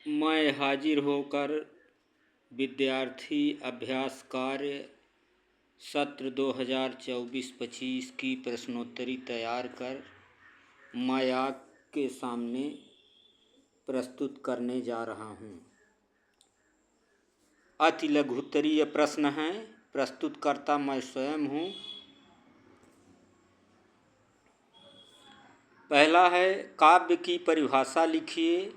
मैं हाजिर होकर विद्यार्थी अभ्यास कार्य सत्र 2024-25 की प्रश्नोत्तरी तैयार कर मैं आपके सामने प्रस्तुत करने जा रहा हूँ। अति लघुत्तरीय प्रश्न हैं। प्रस्तुतकर्ता मैं स्वयं हूँ। पहला है, काव्य की परिभाषा लिखिए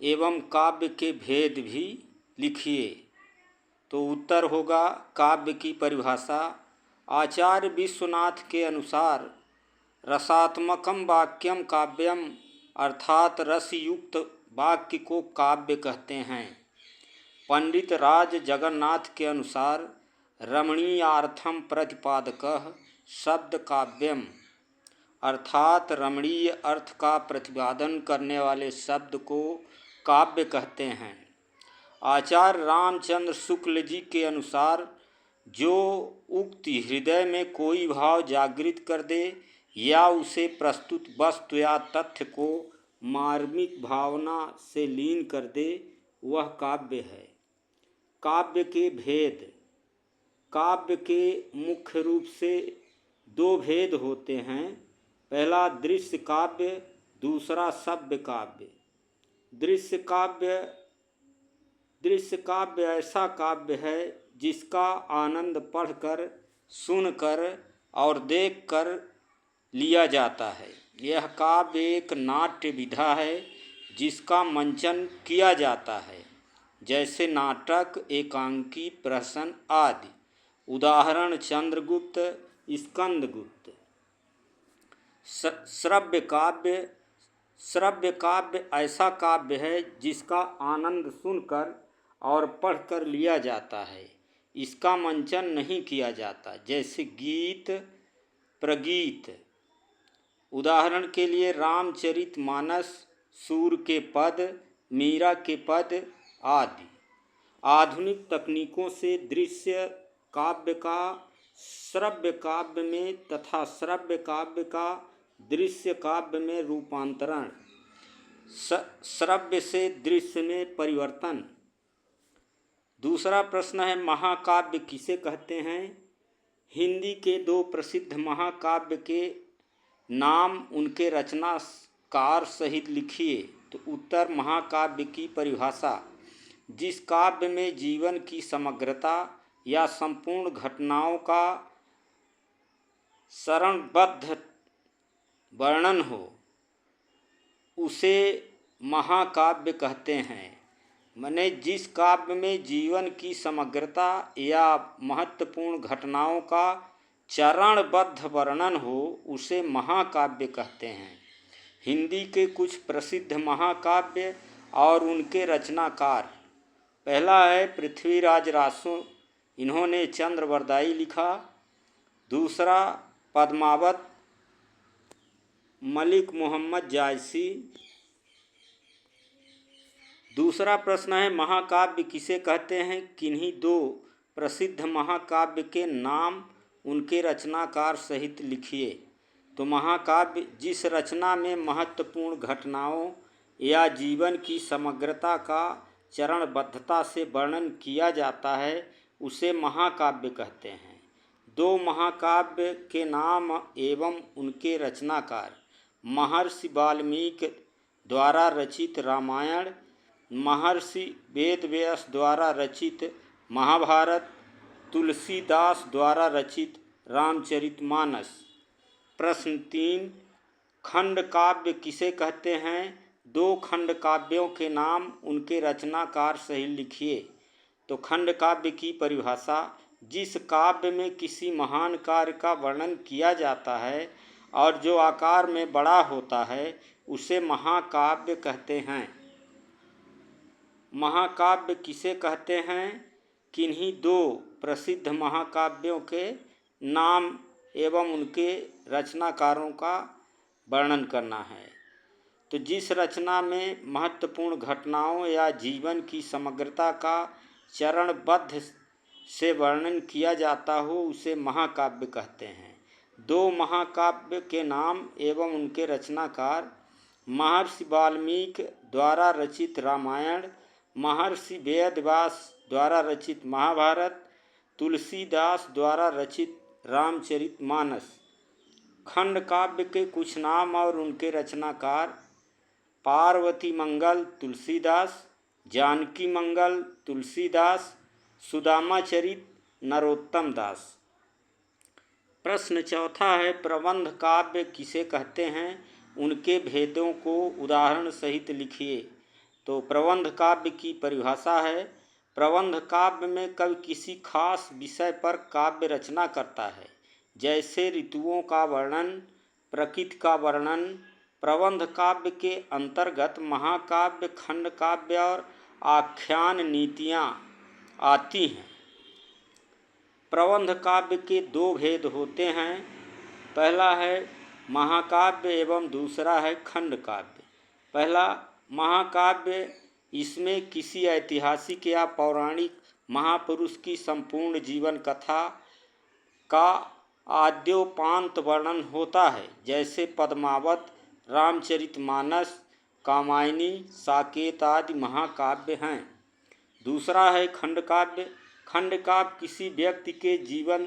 एवं काव्य के भेद भी लिखिए। तो उत्तर होगा, काव्य की परिभाषा आचार्य विश्वनाथ के अनुसार रसात्मकम वाक्यम काव्यम, अर्थात रसयुक्त वाक्य को काव्य कहते हैं। पंडित राज जगन्नाथ के अनुसार रमणीयार्थम प्रतिपादकः शब्द काव्यम, अर्थात रमणीय अर्थ का प्रतिपादन करने वाले शब्द को काव्य कहते हैं। आचार्य रामचंद्र शुक्ल जी के अनुसार जो उक्ति हृदय में कोई भाव जागृत कर दे या उसे प्रस्तुत वस्तु या तथ्य को मार्मिक भावना से लीन कर दे, वह काव्य है। काव्य के भेद। काव्य के मुख्य रूप से दो भेद होते हैं। पहला दृश्य काव्य, दूसरा सव्य काव्य। दृश्य काव्य ऐसा काव्य है जिसका आनंद पढ़कर, सुनकर और देखकर लिया जाता है। यह काव्य एक नाट्य विधा है जिसका मंचन किया जाता है, जैसे नाटक, एकांकी, प्रहसन आदि। उदाहरण चंद्रगुप्त, स्कंदगुप्त। श्रव्य काव्य ऐसा काव्य है जिसका आनंद सुनकर और पढ़कर लिया जाता है, इसका मंचन नहीं किया जाता, जैसे गीत, प्रगीत। उदाहरण के लिए रामचरितमानस, सूर के पद, मीरा के पद आदि। आधुनिक तकनीकों से दृश्य काव्य का श्रव्य काव्य में तथा श्रव्य काव्य का दृश्य काव्य में रूपांतरण, श्रव्य से दृश्य में परिवर्तन। दूसरा प्रश्न है, महाकाव्य किसे कहते हैं? हिंदी के दो प्रसिद्ध महाकाव्य के नाम उनके रचनाकार सहित लिखिए। तो उत्तर, महाकाव्य की परिभाषा जिस काव्य में जीवन की समग्रता या संपूर्ण घटनाओं का चरणबद्ध वर्णन हो, उसे महाकाव्य कहते हैं। माने जिस काव्य में जीवन की समग्रता या महत्वपूर्ण घटनाओं का चरणबद्ध वर्णन हो, उसे महाकाव्य कहते हैं। हिंदी के कुछ प्रसिद्ध महाकाव्य और उनके रचनाकार। पहला है पृथ्वीराज रासो, इन्होंने चंद्रवरदाई लिखा। दूसरा पद्मावत, मलिक मोहम्मद जायसी। दूसरा प्रश्न है, महाकाव्य किसे कहते हैं? किन्हीं दो प्रसिद्ध महाकाव्य के नाम उनके रचनाकार सहित लिखिए। तो महाकाव्य जिस रचना में महत्वपूर्ण घटनाओं या जीवन की समग्रता का चरणबद्धता से वर्णन किया जाता है, उसे महाकाव्य कहते हैं। दो महाकाव्य के नाम एवं उनके रचनाकार। महर्षि वाल्मीकि द्वारा रचित रामायण, महर्षि वेदव्यास द्वारा रचित महाभारत, तुलसीदास द्वारा रचित रामचरितमानस। प्रश्न 3, खंड काव्य किसे कहते हैं? दो खंड काव्यों के नाम उनके रचनाकार सहित लिखिए। तो खंड काव्य की परिभाषा जिस काव्य में किसी महान कार्य का वर्णन किया जाता है और जो आकार में बड़ा होता है, उसे महाकाव्य कहते हैं। महाकाव्य किसे कहते हैं? किन्हीं दो प्रसिद्ध महाकाव्यों के नाम एवं उनके रचनाकारों का वर्णन करना है। तो जिस रचना में महत्वपूर्ण घटनाओं या जीवन की समग्रता का चरणबद्ध से वर्णन किया जाता हो, उसे महाकाव्य कहते हैं। दो महाकाव्य के नाम एवं उनके रचनाकार। महर्षि वाल्मीकि द्वारा रचित रामायण, महर्षि वेदव्यास द्वारा रचित महाभारत, तुलसीदास द्वारा रचित रामचरितमानस। खंड काव्य के कुछ नाम और उनके रचनाकार: पार्वती मंगल तुलसीदास, जानकी मंगल तुलसीदास, सुदामा चरित नरोत्तम दास। प्रश्न चौथा है, प्रबंध काव्य किसे कहते हैं, उनके भेदों को उदाहरण सहित लिखिए। तो प्रबंध काव्य की परिभाषा है, प्रबंध काव्य में कवि किसी खास विषय पर काव्य रचना करता है, जैसे ऋतुओं का वर्णन, प्रकृति का वर्णन। प्रबंध काव्य के अंतर्गत महाकाव्य, खंड काव्य और आख्यान नीतियाँ आती हैं। प्रबंध काव्य के दो भेद होते हैं, पहला है महाकाव्य एवं दूसरा है खंड काव्य। पहला महाकाव्य, इसमें किसी ऐतिहासिक या पौराणिक महापुरुष की संपूर्ण जीवन कथा का आद्योपांत वर्णन होता है, जैसे पद्मावत, रामचरितमानस, कामायनी, साकेत आदि महाकाव्य हैं। दूसरा है खंड काव्य। खंड काव्य किसी व्यक्ति के जीवन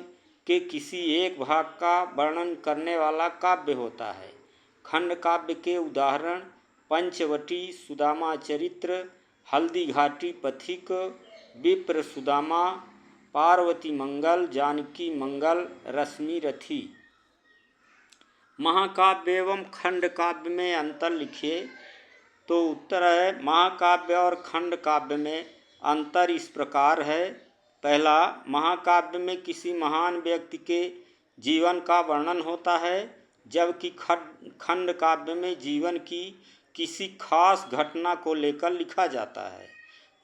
के किसी एक भाग का वर्णन करने वाला काव्य होता है। खंड काव्य के उदाहरण पंचवटी, सुदामा चरित्र, हल्दी घाटी पथिक, विप्र सुदामा, पार्वती मंगल, जानकी मंगल, रश्मि रथी। महाकाव्य एवं खंड काव्य में अंतर लिखिए। तो उत्तर है, महाकाव्य और खंड काव्य में अंतर इस प्रकार है। पहला, महाकाव्य में किसी महान व्यक्ति के जीवन का वर्णन होता है, जबकि खंड काव्य में जीवन की किसी खास घटना को लेकर लिखा जाता है।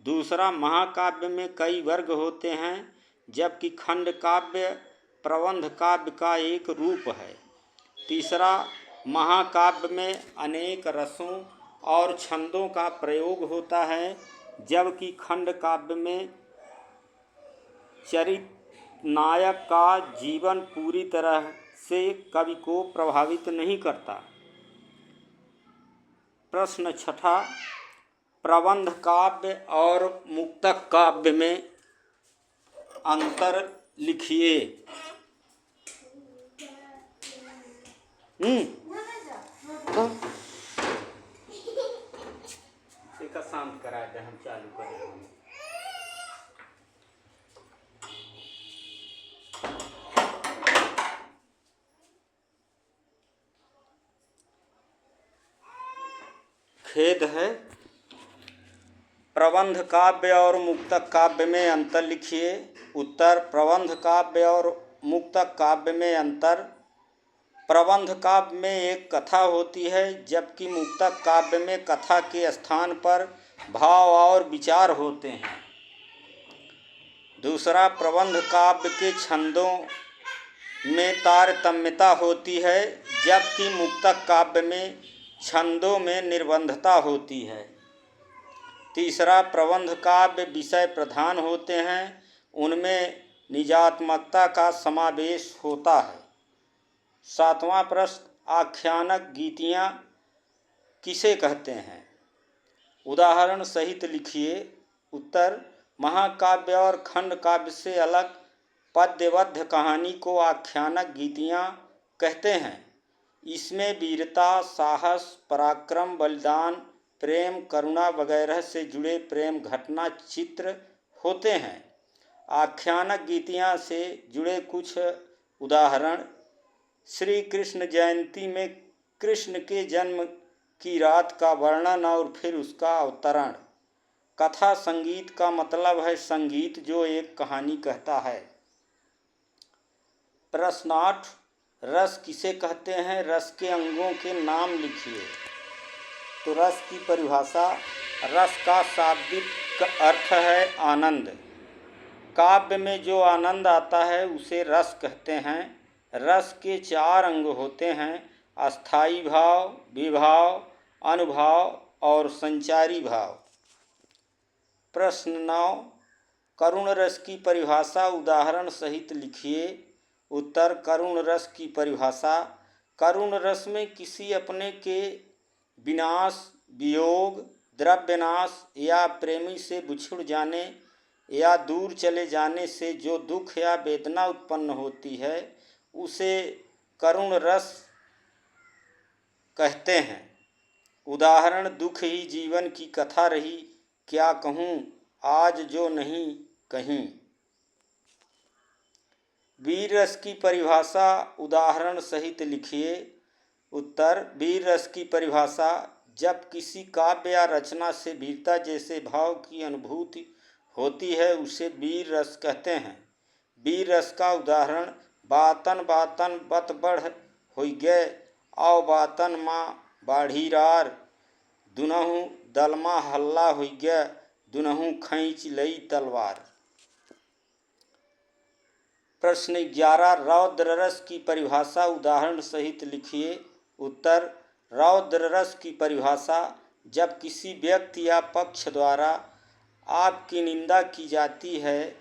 दूसरा, महाकाव्य में कई वर्ग होते हैं, जबकि खंड काव्य प्रबंध काव्य का एक रूप है। तीसरा, महाकाव्य में अनेक रसों और छंदों का प्रयोग होता है, जबकि खंड काव्य में चरित्र नायक का जीवन पूरी तरह से कवि को प्रभावित नहीं करता। प्रश्न छठा, प्रबंध काव्य और मुक्तक काव्य में अंतर लिखिए। इसका शांत करा दे, हम चालू करेंगे। खेद है। प्रबंध काव्य और मुक्तक काव्य में अंतर लिखिए। उत्तर, प्रबंध काव्य और मुक्तक काव्य में अंतर: प्रबंध काव्य में एक कथा होती है, जबकि मुक्तक काव्य में कथा के स्थान पर भाव और विचार होते हैं। दूसरा, प्रबंध काव्य के छंदों में तारतम्यता होती है, जबकि मुक्तक काव्य में छंदों में निर्बंधता होती है। तीसरा, प्रबंध काव्य विषय प्रधान होते हैं, उनमें निजात्मकता का समावेश होता है। सातवां प्रश्न, आख्यानक गीतियाँ किसे कहते हैं, उदाहरण सहित लिखिए। उत्तर, महाकाव्य और खंड काव्य से अलग पद्यबद्ध कहानी को आख्यानक गीतियाँ कहते हैं। इसमें वीरता, साहस, पराक्रम, बलिदान, प्रेम, करुणा वगैरह से जुड़े प्रेम घटना चित्र होते हैं। आख्यानक गीतियाँ से जुड़े कुछ उदाहरण: श्री कृष्ण जयंती में कृष्ण के जन्म की रात का वर्णन और फिर उसका अवतरण। कथा संगीत का मतलब है संगीत जो एक कहानी कहता है। प्रश्न 8, रस किसे कहते हैं, रस के अंगों के नाम लिखिए। तो रस की परिभाषा: रस का शाब्दिक अर्थ है आनंद। काव्य में जो आनंद आता है उसे रस कहते हैं। रस के 4 अंग होते हैं: अस्थायी भाव, विभाव, अनुभाव और संचारी भाव। प्रश्न 9, करुण रस की परिभाषा उदाहरण सहित लिखिए। उत्तर, करुण रस की परिभाषा: करुण रस में किसी अपने के विनाश, वियोग, द्रव्यनाश या प्रेमी से बिछुड़ जाने या दूर चले जाने से जो दुख या वेदना उत्पन्न होती है उसे करुण रस कहते हैं। उदाहरण, दुख ही जीवन की कथा रही, क्या कहूँ आज जो नहीं कहीं। वीर रस की परिभाषा उदाहरण सहित लिखिए। उत्तर, वीर रस की परिभाषा, जब किसी काव्य या रचना से वीरता जैसे भाव की अनुभूति होती है उसे वीर रस कहते हैं। वीर रस का उदाहरण, बातन बातन बत बढ़ होई गए, आओ बातन माँ बाढ़ीरार, दुनहु दलमा हल्ला होई गया, दुनहु खींच लई तलवार। प्रश्न 11, रौद्र रस की परिभाषा उदाहरण सहित लिखिए। उत्तर, रौद्र रस की परिभाषा, जब किसी व्यक्ति या पक्ष द्वारा आपकी निंदा की जाती है,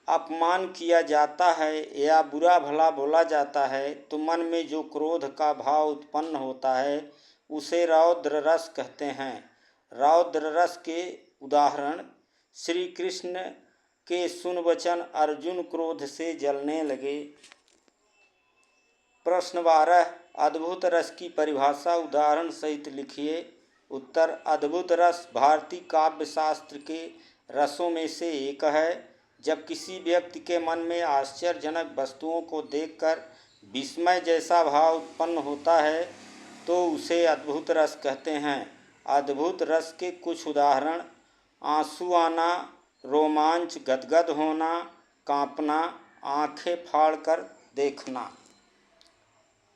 अपमान किया जाता है या बुरा भला बोला जाता है तो मन में जो क्रोध का भाव उत्पन्न होता है उसे रौद्र रस कहते हैं। रौद्र रस के उदाहरण, श्री कृष्ण के सुन वचन अर्जुन क्रोध से जलने लगे। प्रश्न 12, अद्भुत रस की परिभाषा उदाहरण सहित लिखिए। उत्तर, अद्भुत रस भारतीय काव्य शास्त्र के रसों में से एक है। जब किसी व्यक्ति के मन में आश्चर्यजनक वस्तुओं को देखकर विस्मय जैसा भाव उत्पन्न होता है तो उसे अद्भुत रस कहते हैं। अद्भुत रस के कुछ उदाहरण, आंसू आना, रोमांच, गदगद होना, कांपना, आंखें फाड़कर देखना।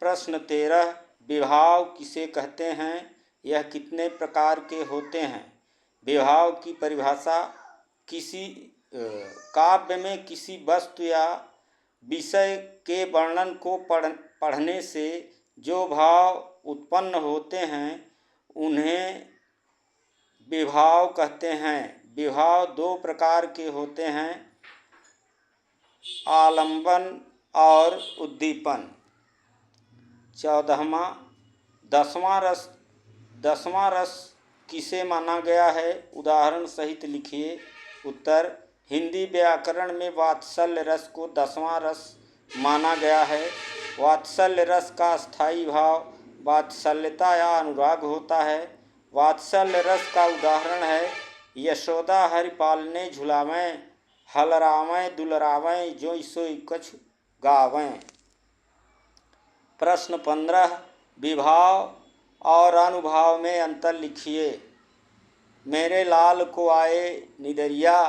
प्रश्न 13, विभाव किसे कहते हैं, यह कितने प्रकार के होते हैं। विभाव की परिभाषा, किसी काव्य में किसी वस्तु या विषय के वर्णन को पढ़ने से जो भाव उत्पन्न होते हैं उन्हें विभाव कहते हैं। विभाव दो प्रकार के होते हैं, आलंबन और उद्दीपन। 14वां, दसवां रस किसे माना गया है, उदाहरण सहित लिखिए। उत्तर, हिंदी व्याकरण में वात्सल्य रस को 10वां रस माना गया है। वात्सल्य रस का स्थायी भाव वात्सल्यता या अनुराग होता है। वात्सल्य रस का उदाहरण है, यशोदा हरि पालने झुलावें, हलरावें दुलरावें, जोई सोई कछु गावें। प्रश्न 15, विभाव और अनुभाव में अंतर लिखिए। मेरे लाल को आए निदरिया,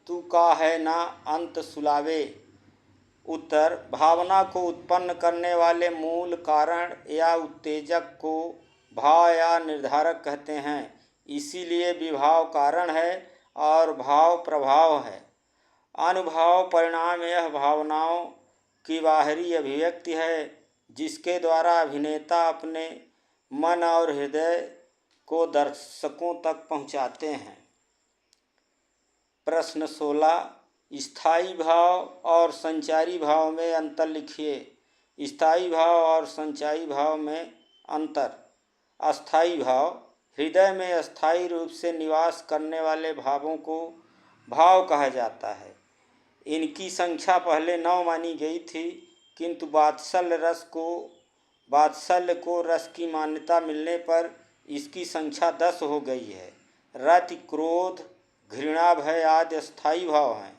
तू का है ना अंत सुलावे। उत्तर, भावना को उत्पन्न करने वाले मूल कारण या उत्तेजक को भाव या निर्धारक कहते हैं। इसीलिए विभाव कारण है और भाव प्रभाव है। अनुभाव परिणाम यह भावनाओं की बाहरी अभिव्यक्ति है जिसके द्वारा अभिनेता अपने मन और हृदय को दर्शकों तक पहुंचाते हैं। प्रश्न 16, स्थायी भाव और संचारी भाव में अंतर लिखिए। स्थायी भाव और संचारी भाव में अंतर। अस्थायी भाव, हृदय में अस्थायी रूप से निवास करने वाले भावों को भाव कहा जाता है। इनकी संख्या पहले 9 मानी गई थी, किंतु वात्सल्य को रस की मान्यता मिलने पर इसकी संख्या 10 हो गई है। रति, क्रोध, घृणा, भय आदि अस्थायी भाव हैं।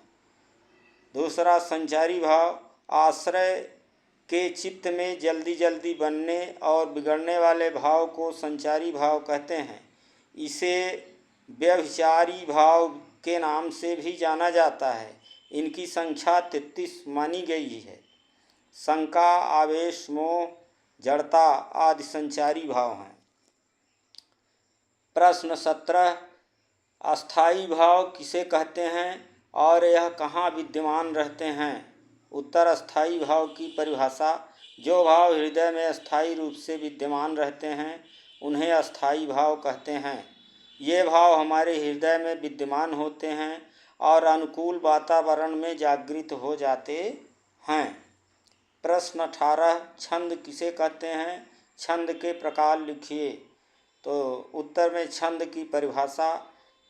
दूसरा, संचारी भाव, आश्रय के चित्त में जल्दी जल्दी बनने और बिगड़ने वाले भाव को संचारी भाव कहते हैं। इसे व्यभिचारी भाव के नाम से भी जाना जाता है। इनकी संख्या 33 मानी गई है। शंका, आवेश, मोह, जड़ता आदि संचारी भाव हैं। प्रश्न 17, अस्थायी भाव किसे कहते हैं और यह कहाँ विद्यमान रहते हैं। उत्तर, अस्थायी भाव की परिभाषा, जो भाव हृदय में अस्थायी रूप से विद्यमान रहते हैं उन्हें अस्थायी भाव कहते हैं। ये भाव हमारे हृदय में विद्यमान होते हैं और अनुकूल वातावरण में जागृत हो जाते हैं। प्रश्न 18, छंद किसे कहते हैं, छंद के प्रकार लिखिए। तो उत्तर में छंद की परिभाषा,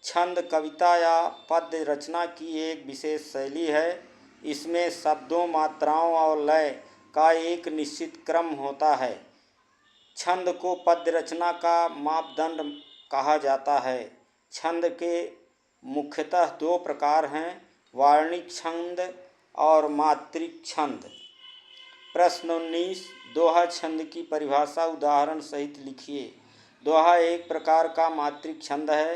छंद कविता या पद्य रचना की एक विशेष शैली है। इसमें शब्दों, मात्राओं और लय का एक निश्चित क्रम होता है। छंद को पद्य रचना का मापदंड कहा जाता है। छंद के मुख्यतः दो प्रकार हैं, वार्णिक छंद और मात्रिक छंद। प्रश्न 19, दोहा छंद की परिभाषा उदाहरण सहित लिखिए। दोहा एक प्रकार का मात्रिक छंद है।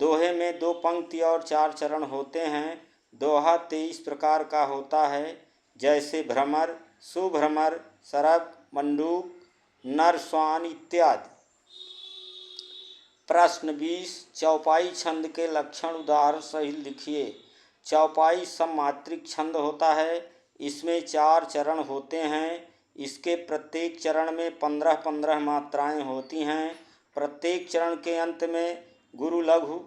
दोहे में 2 पंक्ति और 4 चरण होते हैं। दोहा 23 प्रकार का होता है, जैसे भ्रमर, सुभ्रमर, सरग, मंडूक, नर, स्वान इत्यादि। प्रश्न 20, चौपाई छंद के लक्षण उदाहरण सहित लिखिए। चौपाई सममात्रिक छंद होता है। इसमें 4 चरण होते हैं। इसके प्रत्येक चरण में 15-15 मात्राएं होती हैं। प्रत्येक चरण के अंत में गुरु लघु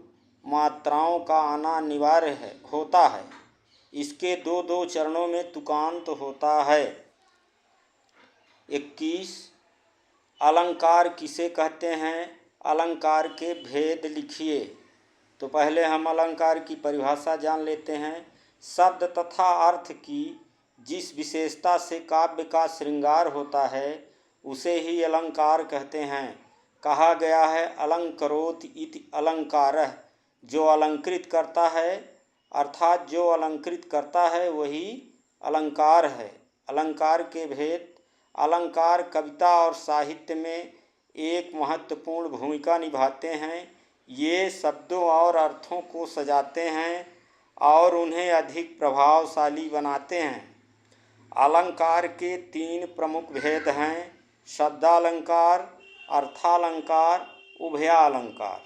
मात्राओं का आना अनिवार्य होता है। इसके 2-2 चरणों में तुकांत होता है। 21, अलंकार किसे कहते हैं? अलंकार के भेद लिखिए। तो पहले हम अलंकार की परिभाषा जान लेते हैं। शब्द तथा अर्थ की जिस विशेषता से काव्य का श्रृंगार होता है उसे ही अलंकार कहते हैं। कहा गया है अलंकरोत इति अलंकारः, जो अलंकृत करता है, अर्थात जो अलंकृत करता है वही अलंकार है। अलंकार के भेद, अलंकार कविता और साहित्य में एक महत्वपूर्ण भूमिका निभाते हैं। ये शब्दों और अर्थों को सजाते हैं और उन्हें अधिक प्रभावशाली बनाते हैं। अलंकार के 3 प्रमुख भेद हैं, शब्दालंकार, अर्थालंकार, उभयालंकार।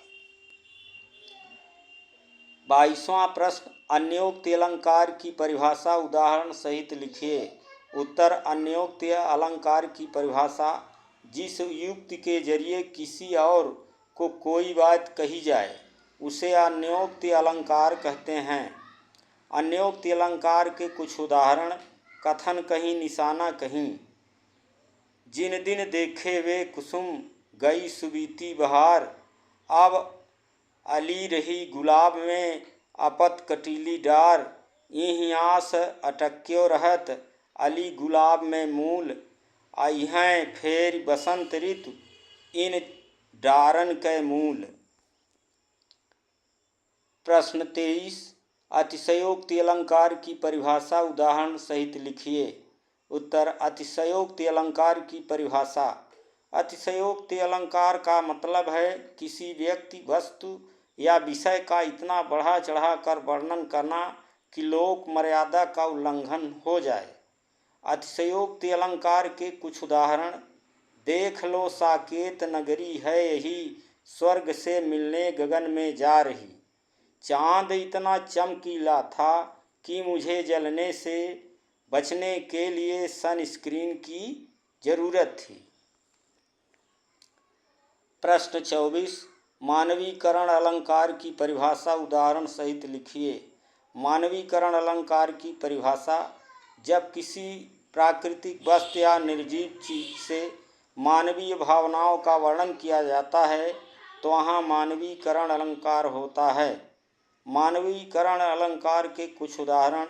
22वां प्रश्न, अन्योक्ति अलंकार की परिभाषा उदाहरण सहित लिखिए। उत्तर, अन्योक्ति अलंकार की परिभाषा, जिस युक्ति के जरिए किसी और को कोई बात कही जाए उसे अन्योक्ति अलंकार कहते हैं। अन्योक्ति अलंकार के कुछ उदाहरण, कथन कहीं निशाना कहीं, जिन दिन देखे वे कुसुम गई सुबीती बहार, अब अली रही गुलाब में अपत कटीली डार, यहीं आस अटक्यो रहत अली गुलाब में मूल, अइहें फेर बसंत ऋतु इन डारन कै मूल। प्रश्न 23, अतिशयोक्ति अलंकार की परिभाषा उदाहरण सहित लिखिए। उत्तर, अतिशयोक्ति अलंकार की परिभाषा, अतिशयोक्ति अलंकार का मतलब है किसी व्यक्ति, वस्तु या विषय का इतना बढ़ा चढ़ा कर वर्णन करना कि लोक मर्यादा का उल्लंघन हो जाए। अतिशयोक्ति अलंकार के कुछ उदाहरण, देख लो साकेत नगरी है यही, स्वर्ग से मिलने गगन में जा रही, चाँद इतना चमकीला था कि मुझे जलने से बचने के लिए सनस्क्रीन की जरूरत थी। प्रश्न 24, मानवीकरण अलंकार की परिभाषा उदाहरण सहित लिखिए। मानवीकरण अलंकार की परिभाषा, जब किसी प्राकृतिक वस्तु या निर्जीव चीज से मानवीय भावनाओं का वर्णन किया जाता है तो वहाँ मानवीकरण अलंकार होता है। मानवीकरण अलंकार के कुछ उदाहरण,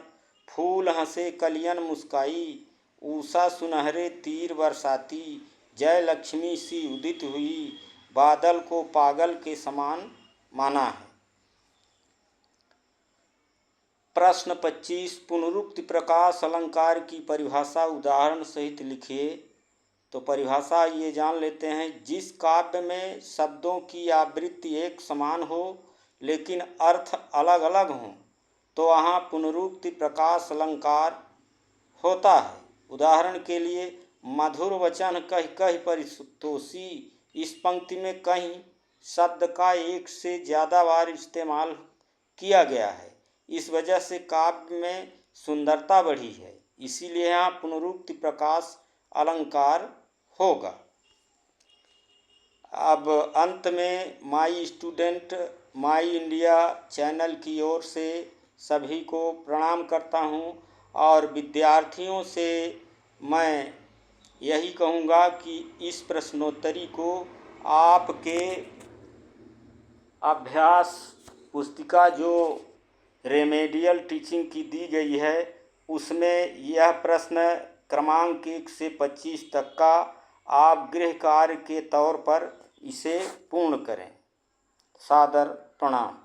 फूल हंसे कलियन मुस्काई, उषा सुनहरे तीर बरसाती, जय लक्ष्मी सी उदित हुई, बादल को पागल के समान माना है। प्रश्न 25, पुनरुक्ति प्रकाश अलंकार की परिभाषा उदाहरण सहित लिखिए। तो परिभाषा ये जान लेते हैं, जिस काव्य में शब्दों की आवृत्ति एक समान हो लेकिन अर्थ अलग अलग हों तो वहाँ पुनरुक्ति प्रकाश अलंकार होता है। उदाहरण के लिए, मधुर वचन कह कह परितोषी, इस पंक्ति में कहीं शब्द का एक से ज़्यादा बार इस्तेमाल किया गया है। इस वजह से काव्य में सुंदरता बढ़ी है, इसीलिए यहाँ पुनरुक्ति प्रकाश अलंकार होगा। अब अंत में my student my India channel की ओर से सभी को प्रणाम करता हूँ और विद्यार्थियों से मैं यही कहूँगा कि इस प्रश्नोत्तरी को आपके अभ्यास पुस्तिका जो रेमेडियल टीचिंग की दी गई है उसमें यह प्रश्न क्रमांक 1 से 25 तक का आप गृह कार्य के तौर पर इसे पूर्ण करें। सादर प्रणाम।